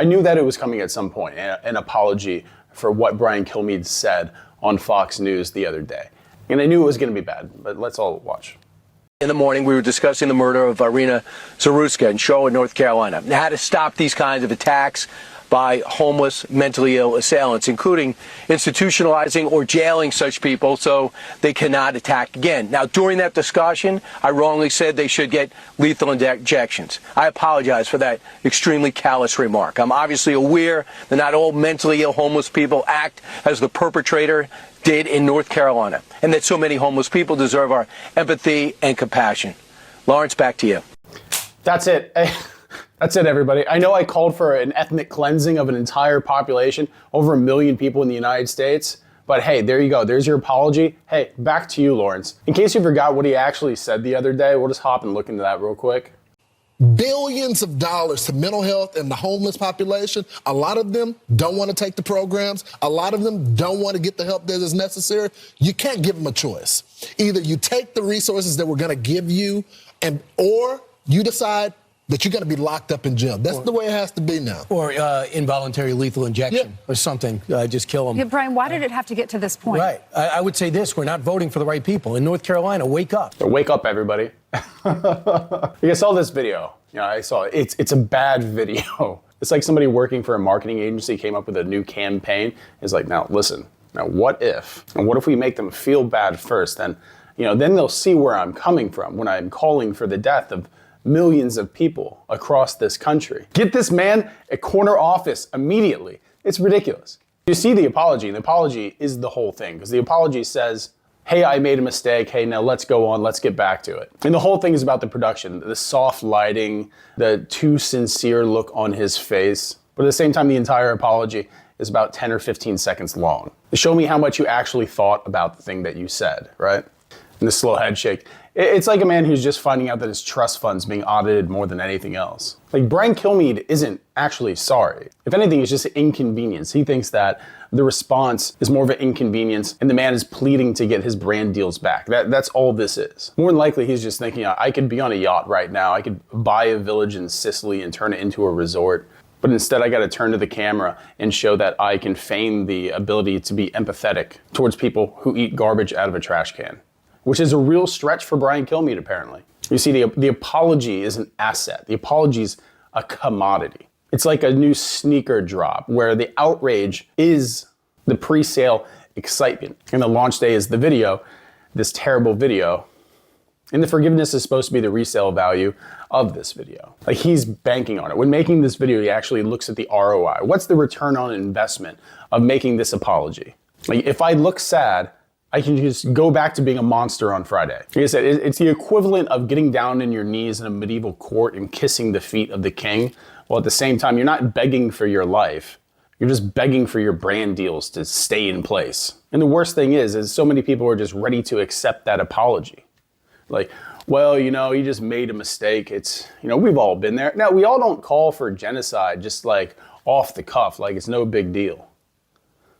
I knew that it was coming at some point, an apology for what Brian Kilmeade said on Fox News the other day. And I knew it was going to be bad, but let's all watch. In the morning, we were discussing the murder of Irina Zaruska in Charlotte, North Carolina, and how to stop these kinds of attacks by homeless, mentally ill assailants, including institutionalizing or jailing such people so they cannot attack again. Now, during that discussion, I wrongly said they should get lethal injections. I apologize for that extremely callous remark. I'm obviously aware that not all mentally ill homeless people act as the perpetrator did in North Carolina, and that so many homeless people deserve our empathy and compassion. Lawrence, back to you. That's it. That's it, everybody. I know I called for an ethnic cleansing of an entire population, over 1 million people in the United States, but hey, there you go. There's your apology. Hey, back to you, Lawrence. In case you forgot what he actually said the other day, we'll just hop and look into that real quick. Billions of dollars to mental health and the homeless population. A lot of them don't want to take the programs. A lot of them don't want to get the help that is necessary. You can't give them a choice. Either you take the resources that we're going to give you, or you decide that you're going to be locked up in jail. That's the way it has to be now. Or involuntary lethal injection or something. Just kill them. Yeah, Brian, why did it have to get to this point? Right. I would say this. We're not voting for the right people. In North Carolina, wake up. Wake up, everybody. I saw this video. I saw it. It's a bad video. It's like somebody working for a marketing agency came up with a new campaign. It's like, now listen, now what if? And what if we make them feel bad first? Then they'll see where I'm coming from when I'm calling for the death of millions of people across this country. Get this man a corner office immediately. It's ridiculous. You see the apology, and the apology is the whole thing, because the apology says, hey, I made a mistake. Hey, now let's go on. Let's get back to it. And the whole thing is about the production, the soft lighting, the too sincere look on his face. But at the same time, the entire apology is about 10 or 15 seconds long. Show me how much you actually thought about the thing that you said, right? And the slow head shake. It's like a man who's just finding out that his trust fund's being audited more than anything else. Like, Brian Kilmeade isn't actually sorry. If anything, it's just an inconvenience. He thinks that the response is more of an inconvenience and the man is pleading to get his brand deals back. That's all this is. More than likely, he's just thinking, I could be on a yacht right now. I could buy a village in Sicily and turn it into a resort. But instead, I got to turn to the camera and show that I can feign the ability to be empathetic towards people who eat garbage out of a trash can, which is a real stretch for Brian Kilmeade, apparently. You see, the apology is an asset. The apology is a commodity. It's like a new sneaker drop where the outrage is the pre-sale excitement and the launch day is the video, this terrible video. And the forgiveness is supposed to be the resale value of this video. Like, he's banking on it. When making this video, he actually looks at the ROI. What's the return on investment of making this apology? Like, if I look sad, I can just go back to being a monster on Friday. Like I said, it's the equivalent of getting down in your knees in a medieval court and kissing the feet of the king, while at the same time, you're not begging for your life. You're just begging for your brand deals to stay in place. And the worst thing is so many people are just ready to accept that apology. Like, well, he just made a mistake. It's, we've all been there. Now, we all don't call for genocide just like off the cuff, like it's no big deal.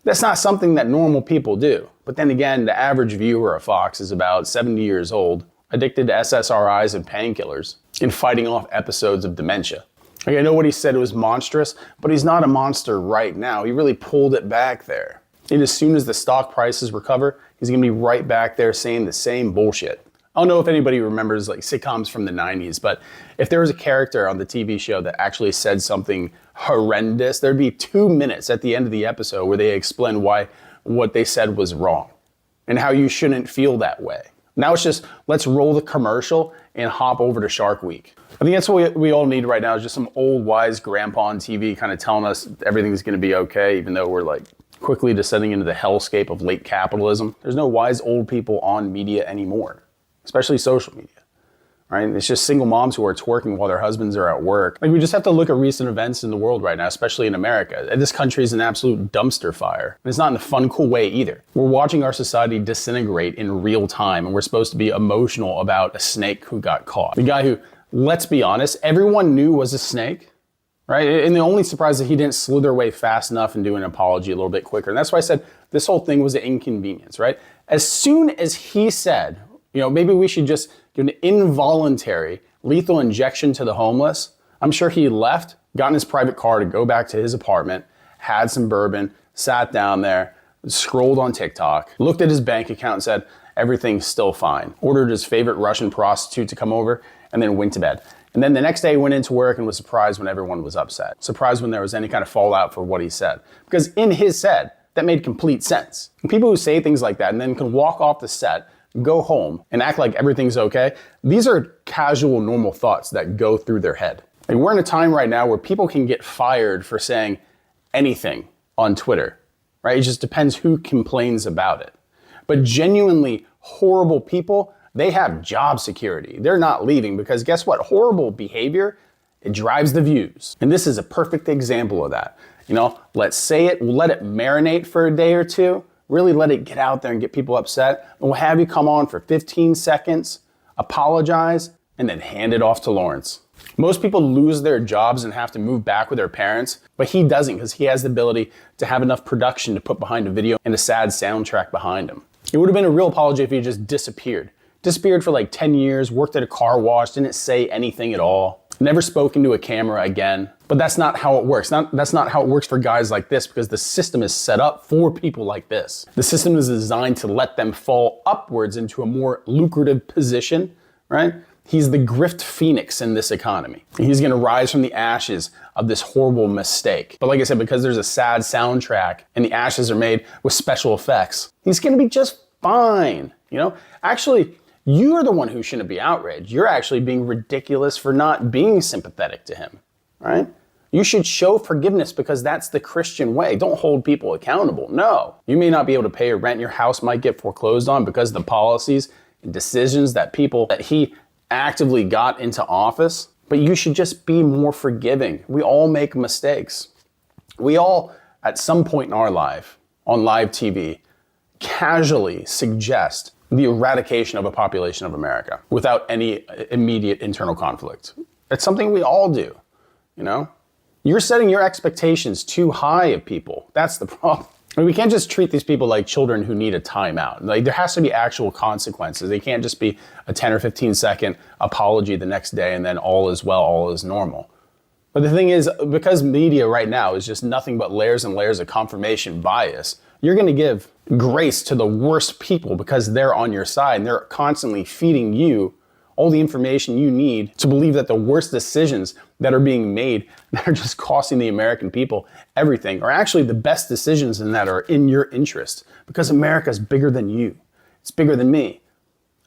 That's not something that normal people do. But then again, the average viewer of Fox is about 70 years old, addicted to SSRIs and painkillers, and fighting off episodes of dementia. Like, I know what he said was monstrous, but he's not a monster right now. He really pulled it back there. And as soon as the stock prices recover, he's going to be right back there saying the same bullshit. I don't know if anybody remembers like sitcoms from the 90s, but if there was a character on the TV show that actually said something horrendous, there'd be 2 minutes at the end of the episode where they explain why what they said was wrong and how you shouldn't feel that way. Now it's just, let's roll the commercial and hop over to Shark Week. I think that's what we all need right now, is just some old wise grandpa on TV kind of telling us everything's going to be okay, even though we're like quickly descending into the hellscape of late capitalism. There's no wise old people on media anymore, especially social media, right? It's just single moms who are twerking while their husbands are at work. Like, we just have to look at recent events in the world right now, especially in America. This country is an absolute dumpster fire. And it's not in a fun, cool way either. We're watching our society disintegrate in real time, and we're supposed to be emotional about a snake who got caught. The guy who, let's be honest, everyone knew was a snake, right? And the only surprise is that he didn't slither away fast enough and do an apology a little bit quicker. And that's why I said this whole thing was an inconvenience, right? As soon as he said, maybe we should just give an involuntary lethal injection to the homeless, I'm sure he left got in his private car to go back to his apartment, had some bourbon, sat down there, scrolled on TikTok, looked at his bank account and said, everything's still fine. Ordered his favorite Russian prostitute to come over and then went to bed. And then the next day he went into work and was surprised when everyone was upset. Surprised when there was any kind of fallout for what he said. Because in his head, that made complete sense. And people who say things like that and then can walk off the set, go home, and act like everything's okay, these are casual, normal thoughts that go through their head. Like, we're in a time right now where people can get fired for saying anything on Twitter, right? It just depends who complains about it. But genuinely horrible people, they have job security. They're not leaving because guess what? Horrible behavior, it drives the views. And this is a perfect example of that. You know, let's say it, we'll let it marinate for a day or two, really let it get out there and get people upset. And we'll have you come on for 15 seconds, apologize, and then hand it off to Lawrence. Most people lose their jobs and have to move back with their parents, but he doesn't because he has the ability to have enough production to put behind a video and a sad soundtrack behind him. It would have been a real apology if he just disappeared. Disappeared for like 10 years, worked at a car wash, didn't say anything at all, never spoken to a camera again. But that's not how it works. That's not how it works for guys like this because the system is set up for people like this. The system is designed to let them fall upwards into a more lucrative position, right? He's the grift phoenix in this economy. He's gonna rise from the ashes of this horrible mistake. But like I said, because there's a sad soundtrack and the ashes are made with special effects, he's gonna be just fine, you know? Actually, you're the one who shouldn't be outraged. You're actually being ridiculous for not being sympathetic to him, right? You should show forgiveness because that's the Christian way. Don't hold people accountable. No, you may not be able to pay your rent. Your house might get foreclosed on because of the policies and decisions that he actively got into office, but you should just be more forgiving. We all make mistakes. We all, at some point in our life, on live TV, casually suggest the eradication of a population of America without any immediate internal conflict. It's something we all do, you know? You're setting your expectations too high of people. That's the problem. I mean, we can't just treat these people like children who need a timeout. Like, there has to be actual consequences. They can't just be a 10 or 15 second apology the next day and then all is well, all is normal. But the thing is, because media right now is just nothing but layers and layers of confirmation bias, you're gonna give grace to the worst people because they're on your side and they're constantly feeding you all the information you need to believe that the worst decisions that are being made that are just costing the American people everything are actually the best decisions and that are in your interest because America's bigger than you. It's bigger than me.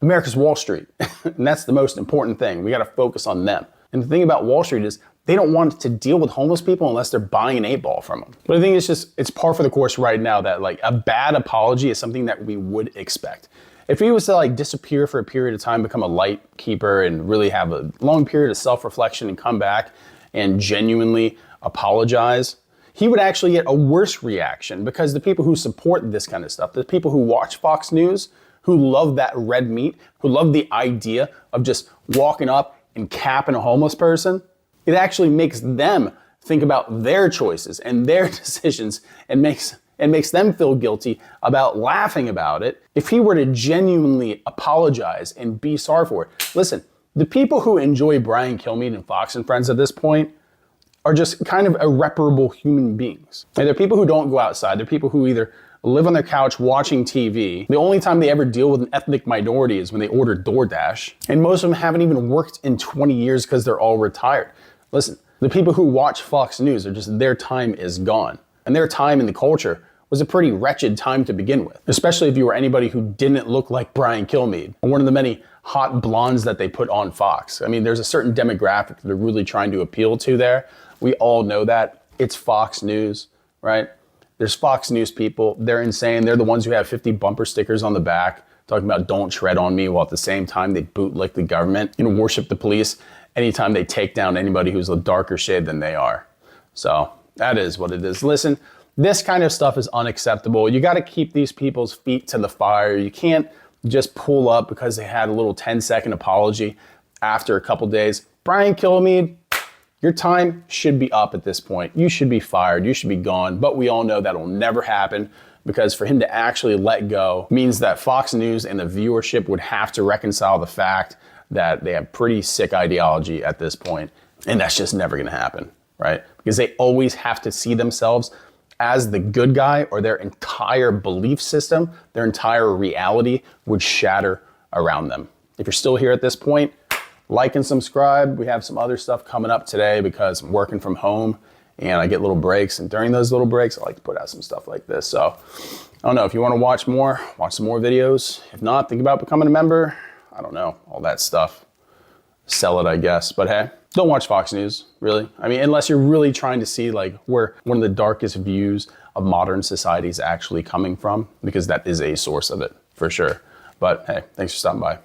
America's Wall Street, and that's the most important thing. We gotta focus on them. And the thing about Wall Street is they don't want to deal with homeless people unless they're buying an 8-ball from them. But I think it's par for the course right now that like a bad apology is something that we would expect. If he was to like disappear for a period of time, become a light keeper and really have a long period of self-reflection and come back and genuinely apologize, he would actually get a worse reaction because the people who support this kind of stuff, the people who watch Fox News, who love that red meat, who love the idea of just walking up and capping a homeless person, it actually makes them think about their choices and their decisions and makes them feel guilty about laughing about it. If he were to genuinely apologize and be sorry for it. Listen, the people who enjoy Brian Kilmeade and Fox and Friends at this point are just kind of irreparable human beings. And they're people who don't go outside. They're people who either live on their couch watching TV. The only time they ever deal with an ethnic minority is when they order DoorDash. And most of them haven't even worked in 20 years because they're all retired. Listen, the people who watch Fox News are just, their time is gone. And their time in the culture was a pretty wretched time to begin with, especially if you were anybody who didn't look like Brian Kilmeade, or one of the many hot blondes that they put on Fox. I mean, there's a certain demographic that they're really trying to appeal to there. We all know that. It's Fox News, right? There's Fox News people. They're insane. They're the ones who have 50 bumper stickers on the back talking about don't tread on me, while at the same time they bootlick the government and worship the police anytime they take down anybody who's a darker shade than they are. So that is what it is. Listen, this kind of stuff is unacceptable. You got to keep these people's feet to the fire. You can't just pull up because they had a little 10-second apology after a couple days. Brian Kilmeade, your time should be up at this point. You should be fired. You should be gone. But we all know that'll never happen because for him to actually let go means that Fox News and the viewership would have to reconcile the fact that they have pretty sick ideology at this point, and that's just never going to happen. right? Because they always have to see themselves as the good guy, or their entire belief system, their entire reality would shatter around them. If you're still here at this point, like and subscribe. We have some other stuff coming up today because I'm working from home and I get little breaks. And during those little breaks, I like to put out some stuff like this. So I don't know, if you want to watch some more videos. If not, think about becoming a member. I don't know, all that stuff. Sell it, I guess. But hey, don't watch Fox News, really. I mean, unless you're really trying to see like where one of the darkest views of modern society is actually coming from, because that is a source of it for sure. But hey, thanks for stopping by.